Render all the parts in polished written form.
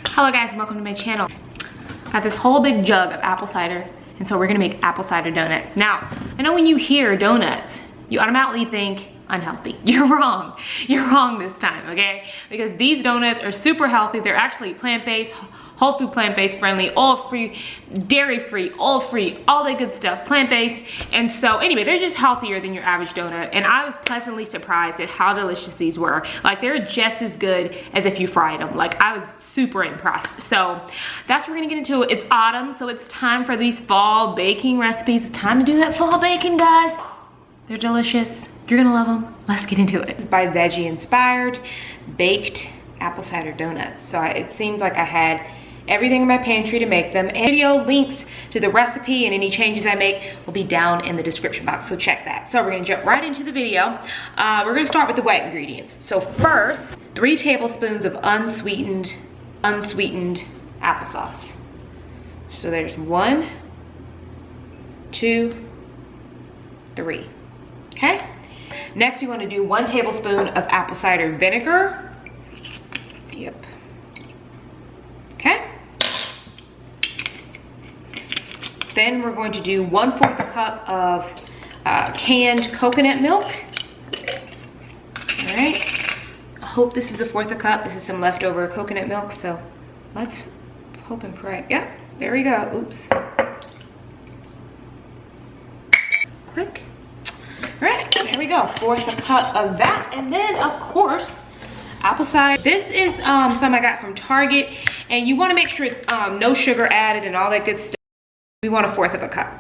Hello guys, and welcome to my channel. I got this whole big jug of apple cider, and so we're gonna make apple cider donuts. Now, I know when you hear donuts, you automatically think unhealthy. You're wrong. You're wrong this time, okay? Because these donuts are super healthy. They're actually plant-based, whole food plant-based friendly, oil-free, dairy-free, oil-free, all that good stuff, plant-based. And so anyway, they're just healthier than your average donut. And I was pleasantly surprised at how delicious these were. Like, they're just as good as if you fried them. Like, I was super impressed. So that's what we're gonna get into. It's autumn, so it's time for these fall baking recipes. It's time to do that fall baking, guys. They're delicious. You're gonna love them. Let's get into it. It's by Veggie Inspired Baked Apple Cider Donuts. So it seems like I had everything in my pantry to make them, and video links to the recipe and any changes I make will be down in the description box, so check that. So we're gonna jump right into the video. We're gonna start with the wet ingredients. So first, 3 tablespoons of unsweetened applesauce. So there's 1, 2, 3, okay? Next we wanna do 1 tablespoon of apple cider vinegar. Yep, okay? Then we're going to do 1/4 cup of canned coconut milk. All right, I hope this is 1/4 cup. This is some leftover coconut milk, so let's hope and pray. Yep, there we go, oops. Quick, all right, there we go, 1/4 cup of that. And then of course, apple cider. This is some I got from Target, and you wanna make sure it's no sugar added and all that good stuff. We want 1/4 cup.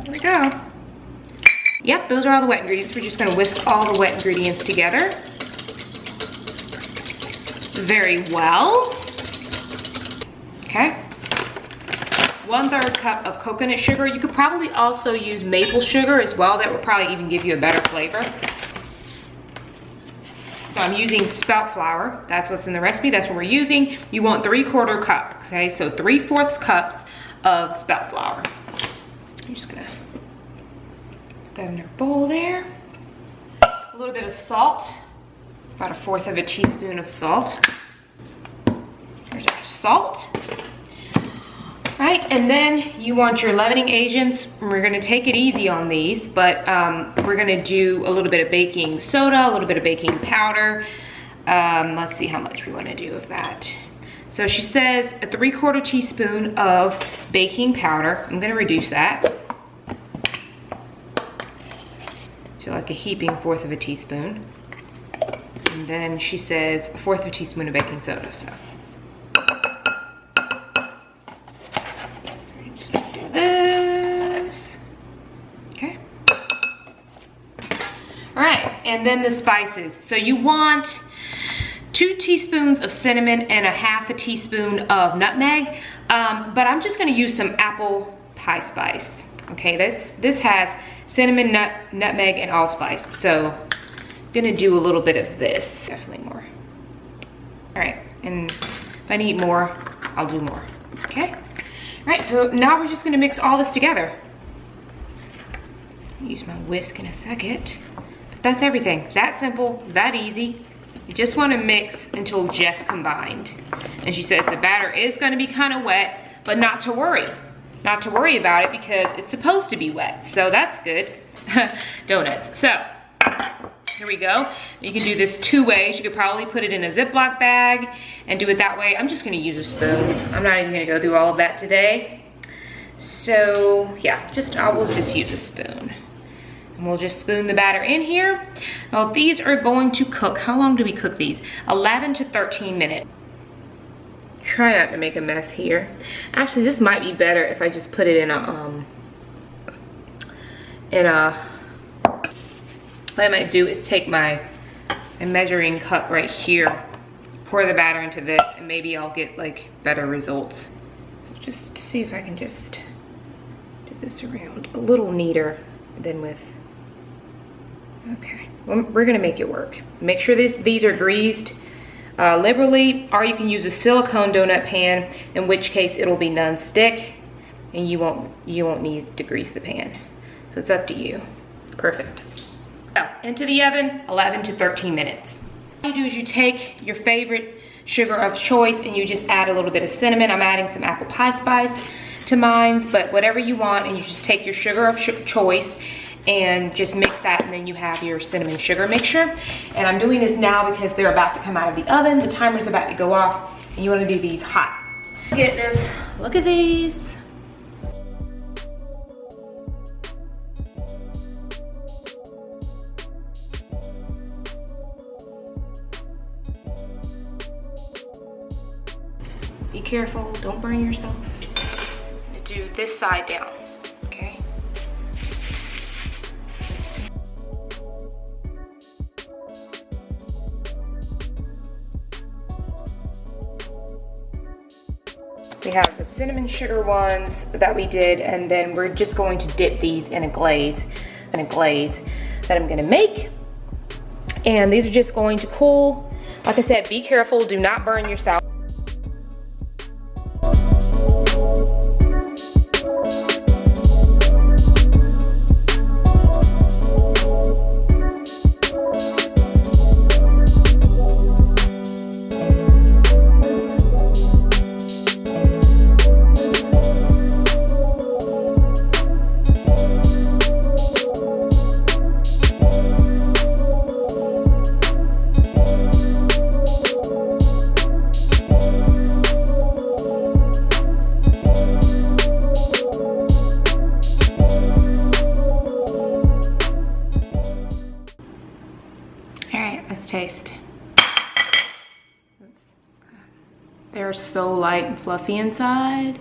There we go. Yep, those are all the wet ingredients. We're just gonna whisk all the wet ingredients together very well. Okay. 1/3 cup of coconut sugar. You could probably also use maple sugar as well. That would probably even give you a better flavor. So I'm using spelt flour. That's what's in the recipe. That's what we're using. You want 3/4 cup, okay? So 3/4 cups of spelt flour. I'm just gonna put that in our bowl there. A little bit of salt, about 1/4 teaspoon of salt. There's our salt. Right, and then you want your leavening agents. We're gonna take it easy on these, but we're gonna do a little bit of baking soda, a little bit of baking powder. Let's see how much we wanna do of that. So she says a 3/4 teaspoon of baking powder. I'm gonna reduce that to like a heaping 1/4 teaspoon. And then she says 1/4 teaspoon of baking soda, so. And then the spices. So you want 2 teaspoons of cinnamon and 1/2 teaspoon of nutmeg, but I'm just gonna use some apple pie spice. Okay, this has cinnamon, nutmeg, and allspice. So I'm gonna do a little bit of this, definitely more. All right, and if I need more, I'll do more, okay? All right, so now we're just gonna mix all this together. I'll use my whisk in a second. That's everything. That simple, that easy. You just want to mix until just combined. And she says the batter is going to be kind of wet, but not to worry. Not to worry about it because it's supposed to be wet. So that's good. Donuts. So here we go. You can do this 2 ways. You could probably put it in a Ziploc bag and do it that way. I'm just going to use a spoon. I'm not even going to go through all of that today. So yeah, I will just use a spoon. And we'll just spoon the batter in here. Now these are going to cook, how long do we cook these? 11 to 13 minutes. Try not to make a mess here. Actually, this might be better if I just put it in a, what I might do is take my measuring cup right here, pour the batter into this, and maybe I'll get like better results. So just to see if I can just do this around a little neater than with. Okay, well, we're gonna make it work. Make sure these are greased liberally, or you can use a silicone donut pan, in which case it'll be non-stick. and you won't need to grease the pan. So it's up to you. Perfect. So into the oven, 11 to 13 minutes. What you do is you take your favorite sugar of choice and you just add a little bit of cinnamon. I'm adding some apple pie spice to mine, but whatever you want, and you just take your sugar of choice and just mix that, and then you have your cinnamon sugar mixture. And I'm doing this now because they're about to come out of the oven. The timer's about to go off, and you want to do these hot. Goodness, look at these. Be careful, don't burn yourself. I'm gonna do this side down, okay? We have the cinnamon sugar ones that we did, and then we're just going to dip these in a glaze that I'm gonna make. And these are just going to cool. Like I said, be careful, do not burn yourself. Taste. Oops. They're so light and fluffy inside.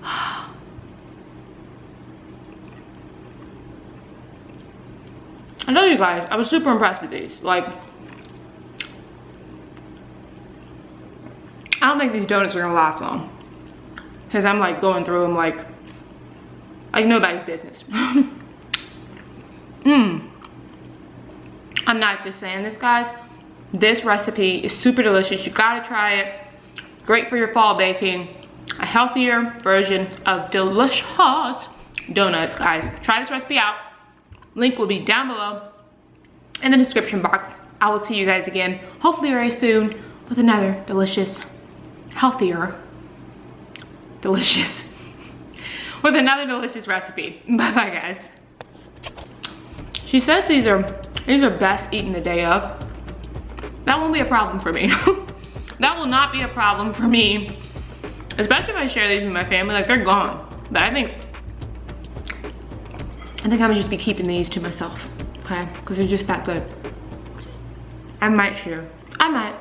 I know you guys, I was super impressed with these. Like, I don't think these donuts are gonna last long, because I'm like going through them like nobody's business. I'm not just saying this, guys. This recipe is super delicious. You gotta try it. Great for your fall baking. A healthier version of delicious donuts, guys. Try this recipe out. Link will be down below in the description box. I will see you guys again, hopefully very soon, with another delicious, healthier, delicious, with another delicious recipe. Bye-bye, guys. She says these are best eaten the day of. That won't be a problem for me. That will not be a problem for me. Especially if I share these with my family, like they're gone. But I think I'm gonna just be keeping these to myself, okay? Because they're just that good. I might share, I might.